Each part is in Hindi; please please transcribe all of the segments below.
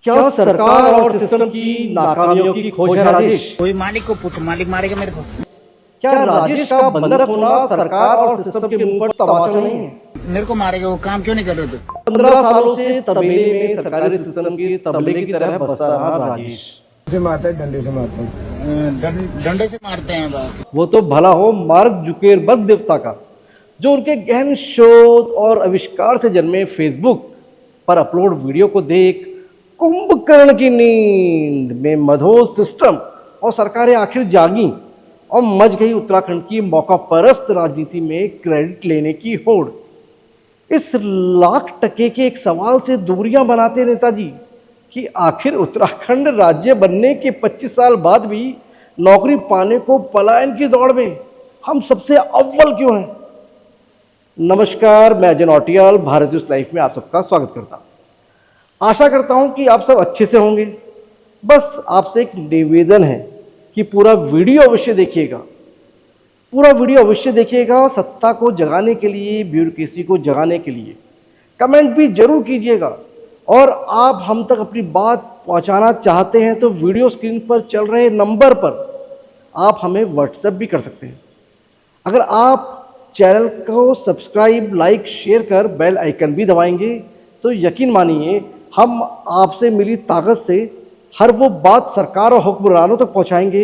क्या सरकार और सिस्टम की नाकामियों की खोज है राजेश? कोई मालिक को पूछ, मालिक मारेगा मेरे को। क्या राजेश का बंधक होना सरकार और सिस्टम के मुंह पर तमाचा नहीं है? मेरे को मारेगा, वो काम क्यों नहीं कर रहे थे? 15 सालों से तबेले में सरकारी सिस्टम के तबले की तरह बसता रहा राजेश। से मारते हैं, डंडे से मारते हैं। डंडे से मारते हैं बाप। वो तो भला हो मार्क जुकरबर्ग देवता का, जो उनके गहन शोध और आविष्कार से जन्मे फेसबुक पर अपलोड वीडियो को देख कुंभकर्ण की नींद में मधोस सिस्टम और सरकारें आखिर जागी और मच गई उत्तराखंड की मौका परस्त राजनीति में क्रेडिट लेने की होड़। इस लाख टके के एक सवाल से दूरियां बनाते नेताजी कि आखिर उत्तराखंड राज्य बनने के 25 साल बाद भी नौकरी पाने को पलायन की दौड़ में हम सबसे अव्वल क्यों हैं? नमस्कार, मैं अजय नौटियाल भारत न्यूज़ लाइव में आप सबका स्वागत करता हूं। आशा करता हूं कि आप सब अच्छे से होंगे। बस आपसे एक निवेदन है कि पूरा वीडियो अवश्य देखिएगा, पूरा वीडियो अवश्य देखिएगा। सत्ता को जगाने के लिए, ब्यूरोक्रेसी को जगाने के लिए कमेंट भी जरूर कीजिएगा। और आप हम तक अपनी बात पहुंचाना चाहते हैं तो वीडियो स्क्रीन पर चल रहे नंबर पर आप हमें व्हाट्सएप भी कर सकते हैं। अगर आप चैनल को सब्सक्राइब, लाइक, शेयर कर बेल आइकन भी दबाएंगे तो यकीन मानिए हम आपसे मिली ताकत से हर वो बात सरकार और हुक्मरानों तक पहुंचाएंगे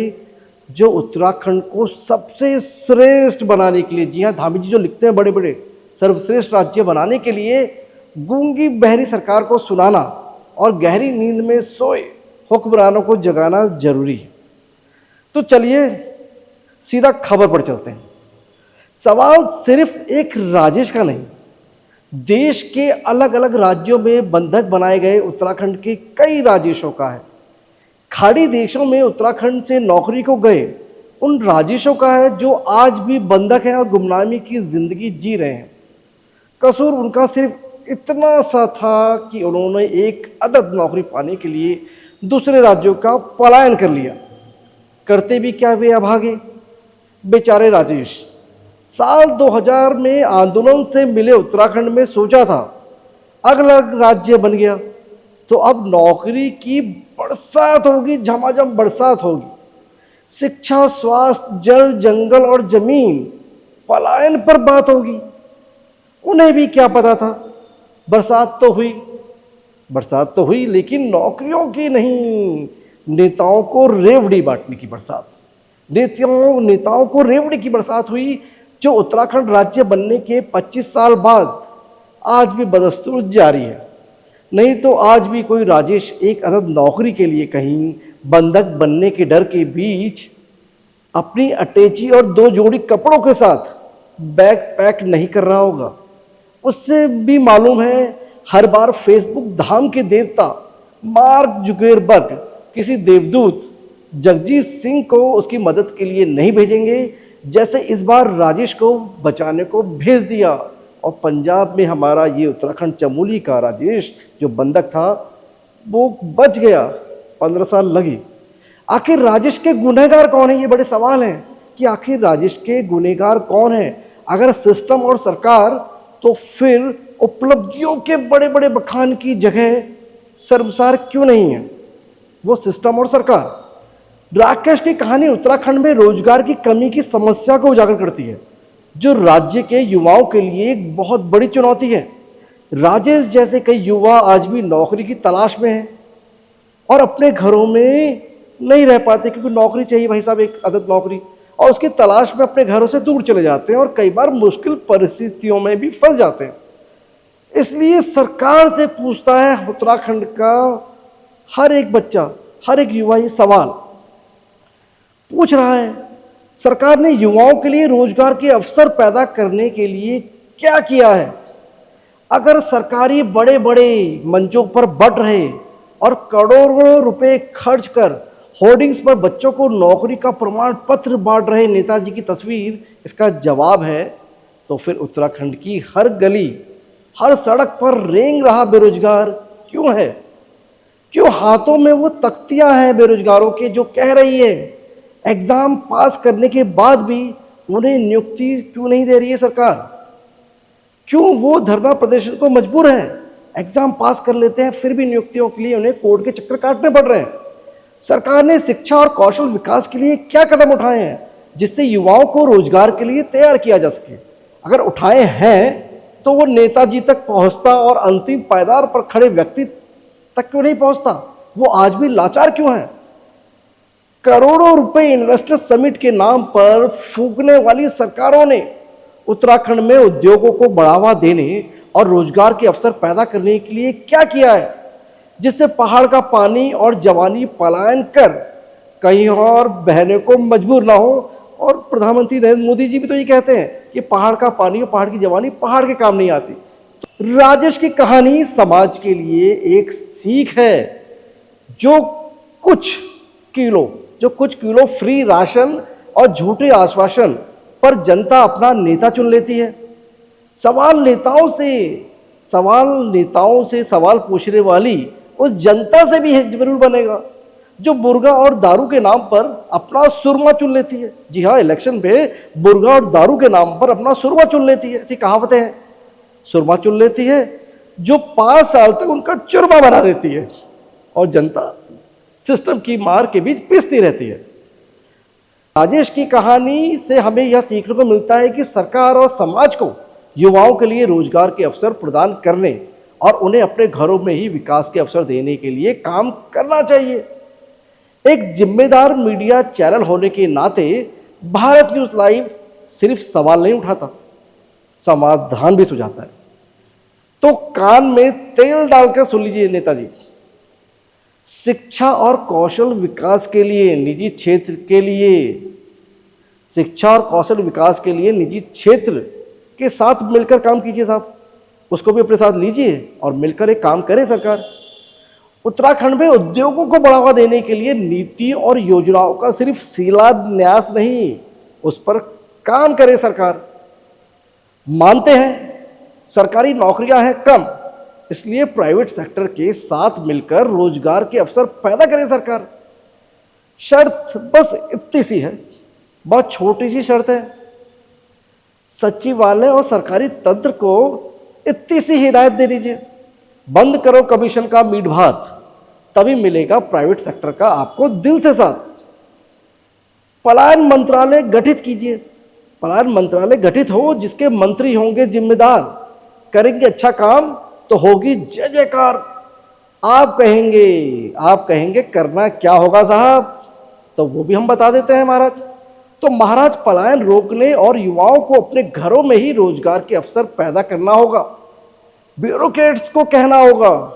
जो उत्तराखंड को सबसे श्रेष्ठ बनाने के लिए, जी हाँ, धामी जी जो लिखते हैं बड़े बड़े, सर्वश्रेष्ठ राज्य बनाने के लिए गूंगी बहरी सरकार को सुनाना और गहरी नींद में सोए हुक्मरानों को जगाना जरूरी है। तो चलिए सीधा खबर पर चलते हैं। सवाल सिर्फ एक राजेश का नहीं, देश के अलग अलग राज्यों में बंधक बनाए गए उत्तराखंड के कई राजेशों का है। खाड़ी देशों में उत्तराखंड से नौकरी को गए उन राजेशों का है जो आज भी बंधक हैं और गुमनामी की जिंदगी जी रहे हैं। कसूर उनका सिर्फ इतना सा था कि उन्होंने एक अदद नौकरी पाने के लिए दूसरे राज्यों का पलायन कर लिया। करते भी क्या वे अभागे बेचारे राजेश। साल 2000 में आंदोलन से मिले उत्तराखंड में सोचा था अगला राज्य बन गया तो अब नौकरी की बरसात होगी, झमाझम बरसात होगी। शिक्षा, स्वास्थ्य, जल, जंगल और जमीन, पलायन पर बात होगी। उन्हें भी क्या पता था, बरसात तो हुई लेकिन नौकरियों की नहीं, नेताओं को रेवड़ी बांटने की बरसात। नेताओं को रेवड़ी की बरसात हुई जो उत्तराखंड राज्य बनने के 25 साल बाद आज भी बदस्तूर जारी है। नहीं तो आज भी कोई राजेश एक अदद नौकरी के लिए कहीं बंधक बनने के डर के बीच अपनी अटैची और 2 जोड़ी कपड़ों के साथ बैग पैक नहीं कर रहा होगा। उससे भी मालूम है हर बार फेसबुक धाम के देवता मार्क जुकरबर्ग किसी देवदूत जगजीत सिंह को उसकी मदद के लिए नहीं भेजेंगे, जैसे इस बार राजेश को बचाने को भेज दिया। और पंजाब में हमारा ये उत्तराखंड चमोली का राजेश जो बंधक था वो बच गया, 15 साल लगे। आखिर राजेश के गुनहगार कौन है, ये बड़े सवाल हैं कि आखिर राजेश के गुनहगार कौन है। अगर सिस्टम और सरकार, तो फिर उपलब्धियों के बड़े बड़े बखान की जगह शर्मसार क्यों नहीं है वो सिस्टम और सरकार। राकेश की कहानी उत्तराखंड में रोजगार की कमी की समस्या को उजागर करती है जो राज्य के युवाओं के लिए एक बहुत बड़ी चुनौती है। राजेश जैसे कई युवा आज भी नौकरी की तलाश में हैं और अपने घरों में नहीं रह पाते क्योंकि नौकरी चाहिए भाई साहब, एक अदद नौकरी, और उसकी तलाश में अपने घरों से दूर चले जाते हैं और कई बार मुश्किल परिस्थितियों में भी फंस जाते हैं। इसलिए सरकार से पूछता है उत्तराखंड का हर एक बच्चा, हर एक युवा ये सवाल पूछ रहा है, सरकार ने युवाओं के लिए रोजगार के अवसर पैदा करने के लिए क्या किया है। अगर सरकारी बड़े बड़े मंचों पर बढ़ रहे और करोड़ों रुपए खर्च कर होर्डिंग्स पर बच्चों को नौकरी का प्रमाण पत्र बांट रहे नेताजी की तस्वीर इसका जवाब है, तो फिर उत्तराखंड की हर गली, हर सड़क पर रेंग रहा बेरोजगार क्यों है? क्यों हाथों में वो तख्तियां हैं बेरोजगारों के जो कह रही है एग्जाम पास करने के बाद भी उन्हें नियुक्ति क्यों नहीं दे रही है सरकार? क्यों वो धरना प्रदर्शन को मजबूर है? एग्जाम पास कर लेते हैं, फिर भी नियुक्तियों के लिए उन्हें कोर्ट के चक्कर काटने पड़ रहे हैं। सरकार ने शिक्षा और कौशल विकास के लिए क्या कदम उठाए हैं जिससे युवाओं को रोजगार के लिए तैयार किया जा सके? अगर उठाए हैं तो वो नेताजी तक पहुंचता और अंतिम पायदान पर खड़े व्यक्ति तक क्यों नहीं पहुंचता? वो आज भी लाचार क्यों है? करोड़ों रुपए इन्वेस्टर समिट के नाम पर फूकने वाली सरकारों ने उत्तराखंड में उद्योगों को बढ़ावा देने और रोजगार के अवसर पैदा करने के लिए क्या किया है जिससे पहाड़ का पानी और जवानी पलायन कर कहीं और बहने को मजबूर ना हो? और प्रधानमंत्री नरेंद्र मोदी जी भी तो ये कहते हैं कि पहाड़ का पानी और पहाड़ की जवानी पहाड़ के काम नहीं आती। तो राजेश की कहानी समाज के लिए एक सीख है। जो कुछ किलो फ्री राशन और झूठे आश्वासन पर जनता अपना नेता चुन लेती है। सवाल नेताओं से सवाल पूछने वाली उस जनता से भी जरूर बनेगा जो मुर्गा और दारू के नाम पर अपना सुरमा चुन लेती है। जी हाँ, इलेक्शन पे मुर्गा और दारू के नाम पर अपना सुरमा चुन लेती है। ऐसी कहावतें हैं। सुरमा चुन लेती है जो 5 साल तक उनका चुरमा बना देती है और जनता सिस्टम की मार के बीच पिसती रहती है। राजेश की कहानी से हमें यह सीखने को मिलता है कि सरकार और समाज को युवाओं के लिए रोजगार के अवसर प्रदान करने और उन्हें अपने घरों में ही विकास के अवसर देने के लिए काम करना चाहिए। एक जिम्मेदार मीडिया चैनल होने के नाते भारत न्यूज लाइव सिर्फ सवाल नहीं उठाता, समाधान भी सुझाता है। तो कान में तेल डालकर सुन लीजिए नेताजी। शिक्षा और कौशल विकास के लिए निजी क्षेत्र के साथ मिलकर काम कीजिए साहब। उसको भी अपने साथ लीजिए और मिलकर एक काम करे सरकार। उत्तराखंड में उद्योगों को बढ़ावा देने के लिए नीति और योजनाओं का सिर्फ शिलान्यास नहीं, उस पर काम करे सरकार। मानते हैं सरकारी नौकरियां हैं कम, इसलिए प्राइवेट सेक्टर के साथ मिलकर रोजगार के अवसर पैदा करे सरकार। शर्त बस इतनी सी है, बहुत छोटी सी शर्त है। सचिवालय और सरकारी तंत्र को इतनी सी हिदायत दे दीजिए, बंद करो कमीशन का मीट भात, तभी मिलेगा प्राइवेट सेक्टर का आपको दिल से साथ। पलायन मंत्रालय गठित कीजिए। पलायन मंत्रालय गठित हो जिसके मंत्री होंगे जिम्मेदार, करेंगे अच्छा काम तो होगी जय जयकार। आप कहेंगे करना क्या होगा साहब, तो वो भी हम बता देते हैं महाराज। तो महाराज पलायन रोकने और युवाओं को अपने घरों में ही रोजगार के अवसर पैदा करना होगा। ब्यूरोक्रेट्स को कहना होगा,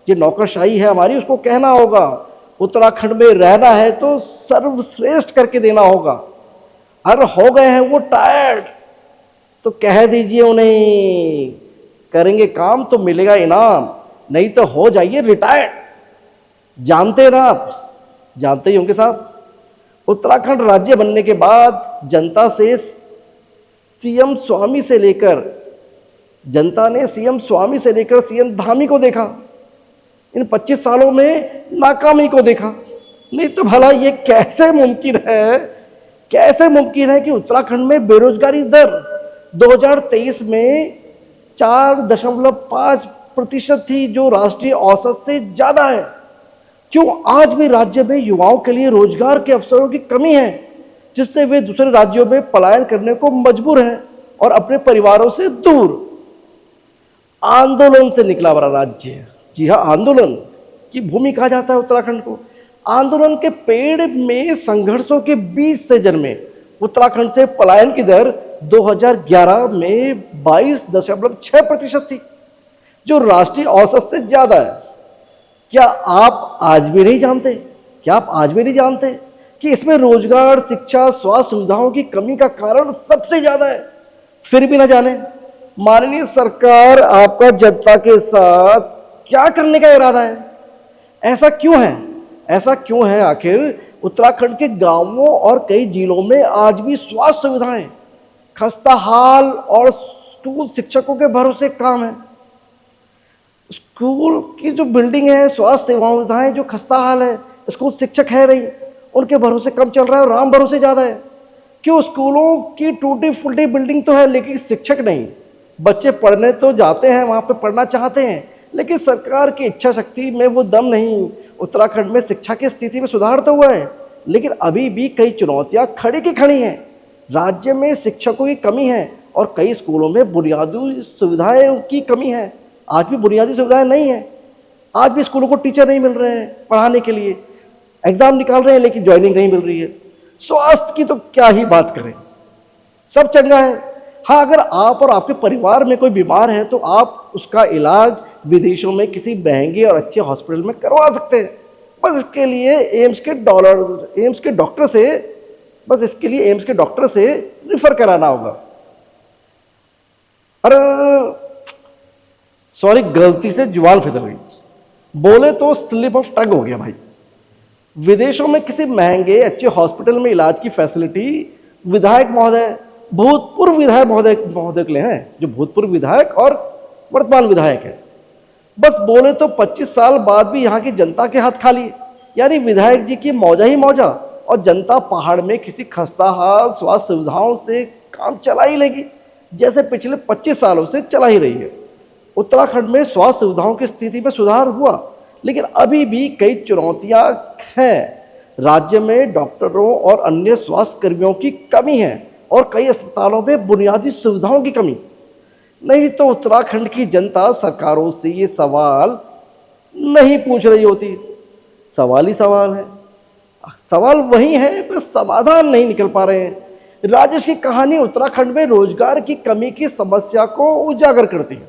ये नौकरशाही है हमारी, उसको कहना होगा उत्तराखंड में रहना है तो सर्वश्रेष्ठ करके देना होगा। अगर हो गए हैं वो टायर्ड तो कह दीजिए उन्हें करेंगे काम तो मिलेगा इनाम, नहीं तो हो जाइए रिटायर्ड। जानते ना आप, जानते ही होंगे साहब। उत्तराखंड राज्य बनने के बाद जनता ने सीएम स्वामी से लेकर सीएम धामी को देखा। इन 25 सालों में नाकामी को देखा। नहीं तो भला ये कैसे मुमकिन है कि उत्तराखंड में बेरोजगारी दर 2023 में 4.5% थी, जो राष्ट्रीय औसत से ज्यादा है। क्यों आज भी राज्य में युवाओं के लिए रोजगार के अवसरों की कमी है, जिससे वे दूसरे राज्यों में पलायन करने को मजबूर हैं और अपने परिवारों से दूर। आंदोलन से निकला बड़ा राज्य है। जी हाँ, आंदोलन की भूमि कहा जाता है उत्तराखंड को। आंदोलन के पेड़ में संघर्षों के बीच से जन्मे उत्तराखंड से पलायन की दर 2011 में 22.6% थी, जो राष्ट्रीय औसत से ज्यादा है। क्या आप आज भी नहीं जानते कि इसमें रोजगार, शिक्षा, स्वास्थ्य सुविधाओं की कमी का कारण सबसे ज्यादा है? फिर भी ना जाने माननीय सरकार आपका जनता के साथ क्या करने का इरादा है? ऐसा क्यों है आखिर उत्तराखंड के गांवों और कई जिलों में आज भी स्वास्थ्य सुविधाएं खस्ता हाल और स्कूल शिक्षकों के भरोसे काम है? स्कूल की जो बिल्डिंग है, स्वास्थ्य सुविधाएं जो खस्ता हाल है, स्कूल शिक्षक है नहीं, उनके भरोसे कम चल रहा है और राम भरोसे ज्यादा है। क्यों? स्कूलों की टूटी फूटी बिल्डिंग तो है लेकिन शिक्षक नहीं। बच्चे पढ़ने तो जाते हैं, वहां पे पढ़ना चाहते हैं, लेकिन सरकार की इच्छा शक्ति में वो दम नहीं। उत्तराखंड में शिक्षा की स्थिति में सुधार तो हुआ है, लेकिन अभी भी कई चुनौतियां खड़ी की खड़ी हैं। राज्य में शिक्षकों की कमी है और कई स्कूलों में बुनियादी सुविधाएं की कमी है। आज भी बुनियादी सुविधाएं नहीं है। आज भी स्कूलों को टीचर नहीं मिल रहे हैं पढ़ाने के लिए। एग्जाम निकाल रहे हैं लेकिन ज्वाइनिंग नहीं मिल रही है। स्वास्थ्य की तो क्या ही बात करें, सब चंगा है। हाँ, अगर आप और आपके परिवार में कोई बीमार है तो आप उसका इलाज विदेशों में किसी महंगे और अच्छे हॉस्पिटल में करवा सकते हैं। बस इसके लिए एम्स के डॉक्टर से रिफर कराना होगा। अरे सॉरी, गलती से जुबान फिसल गई, बोले तो स्लिप ऑफ टंग हो गया भाई। विदेशों में किसी महंगे अच्छे हॉस्पिटल में इलाज की फैसिलिटी विधायक महोदय, भूतपूर्व विधायक महोदय के लिए हैं, जो भूतपूर्व विधायक और वर्तमान विधायक है। बस बोले तो 25 साल बाद भी यहाँ की जनता के हाथ खाली, यानी विधायक जी की मौजा ही मौजा, और जनता पहाड़ में किसी खस्ताहाल स्वास्थ्य सुविधाओं से काम चला ही लेगी, जैसे पिछले 25 सालों से चला ही रही है। उत्तराखंड में स्वास्थ्य सुविधाओं की स्थिति में सुधार हुआ, लेकिन अभी भी कई चुनौतियां हैं। राज्य में डॉक्टरों और अन्य स्वास्थ्य कर्मियों की कमी है और कई अस्पतालों में बुनियादी सुविधाओं की कमी। नहीं तो उत्तराखंड की जनता सरकारों से ये सवाल नहीं पूछ रही होती। सवाल ही सवाल है, सवाल वही है, पर समाधान नहीं निकल पा रहे हैं। राजेश की कहानी उत्तराखंड में रोजगार की कमी की समस्या को उजागर करती है,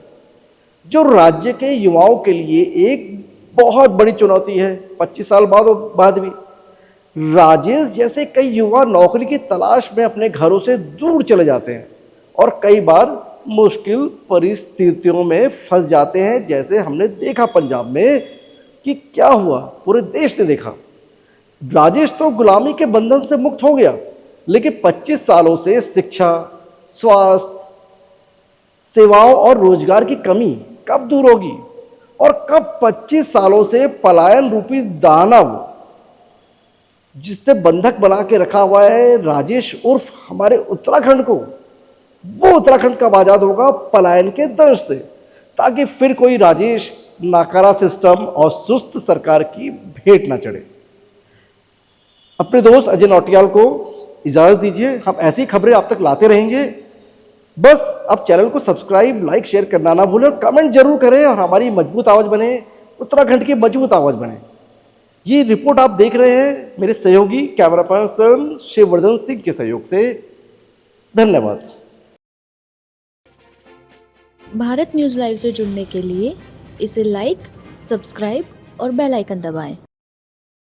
जो राज्य के युवाओं के लिए एक बहुत बड़ी चुनौती है। 25 साल बाद भी राजेश जैसे कई युवा नौकरी की तलाश में अपने घरों से दूर चले जाते हैं और कई बार मुश्किल परिस्थितियों में फंस जाते हैं, जैसे हमने देखा पंजाब में कि क्या हुआ, पूरे देश ने देखा। राजेश तो गुलामी के बंधन से मुक्त हो गया, लेकिन 25 सालों से शिक्षा, स्वास्थ्य सेवाओं और रोजगार की कमी कब दूर होगी, और कब 25 सालों से पलायन रूपी दानव जिसने बंधक बना के रखा हुआ है राजेश उर्फ हमारे उत्तराखंड को, वो उत्तराखंड कब आजाद होगा पलायन के दंश से, ताकि फिर कोई राजेश नाकारा सिस्टम और सुस्त सरकार की भेंट ना चढ़े। अपने दोस्त अजय नौटियाल को इजाजत दीजिए, हम ऐसी खबरें आप तक लाते रहेंगे। बस अब चैनल को सब्सक्राइब, लाइक, शेयर करना ना भूलें और कमेंट जरूर करें और हमारी मजबूत आवाज बने, उत्तराखंड की मजबूत आवाज बने। ये रिपोर्ट आप देख रहे हैं मेरे सहयोगी कैमरा पर्सन शिववर्धन सिंह के सहयोग से। धन्यवाद। भारत न्यूज़ लाइव से जुड़ने के लिए इसे लाइक, सब्सक्राइब और बेल आइकन दबाएं।